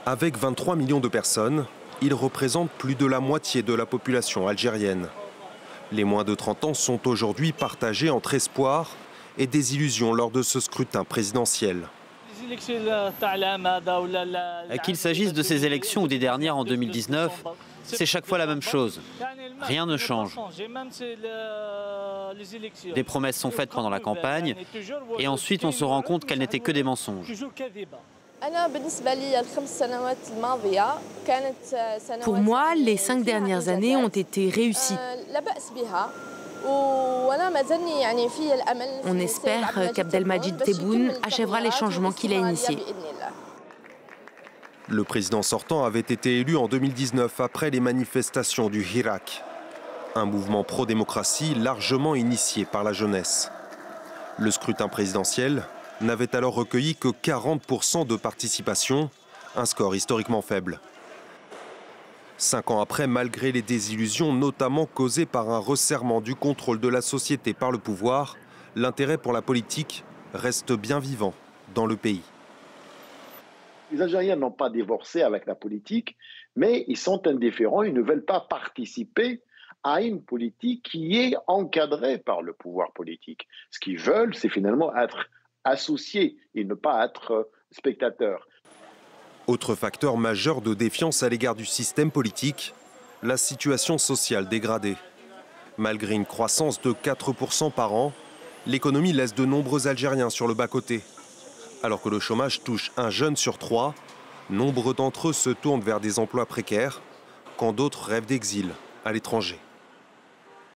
Avec 23 millions de personnes, ils représentent plus de la moitié de la population algérienne. Les moins de 30 ans sont aujourd'hui partagés entre espoir et désillusion lors de ce scrutin présidentiel. Qu'il s'agisse de ces élections ou des dernières en 2019, c'est chaque fois la même chose. Rien ne change. Des promesses sont faites pendant la campagne et ensuite on se rend compte qu'elles n'étaient que des mensonges. Pour moi, les 5 dernières années ont été réussies. On espère qu'Abdelmadjid Tebboune achèvera les changements qu'il a initiés. Le président sortant avait été élu en 2019 après les manifestations du Hirak, un mouvement pro-démocratie largement initié par la jeunesse. Le scrutin présidentiel n'avait alors recueilli que 40% de participation, un score historiquement faible. 5 ans après, malgré les désillusions notamment causées par un resserrement du contrôle de la société par le pouvoir, l'intérêt pour la politique reste bien vivant dans le pays. Les Algériens n'ont pas divorcé avec la politique, mais ils sont indifférents, ils ne veulent pas participer à une politique qui est encadrée par le pouvoir politique. Ce qu'ils veulent, c'est finalement être associés et ne pas être spectateurs. Autre facteur majeur de défiance à l'égard du système politique, la situation sociale dégradée. Malgré une croissance de 4% par an, l'économie laisse de nombreux Algériens sur le bas-côté. Alors que le chômage touche 1 jeune sur 3, nombre d'entre eux se tournent vers des emplois précaires, quand d'autres rêvent d'exil à l'étranger.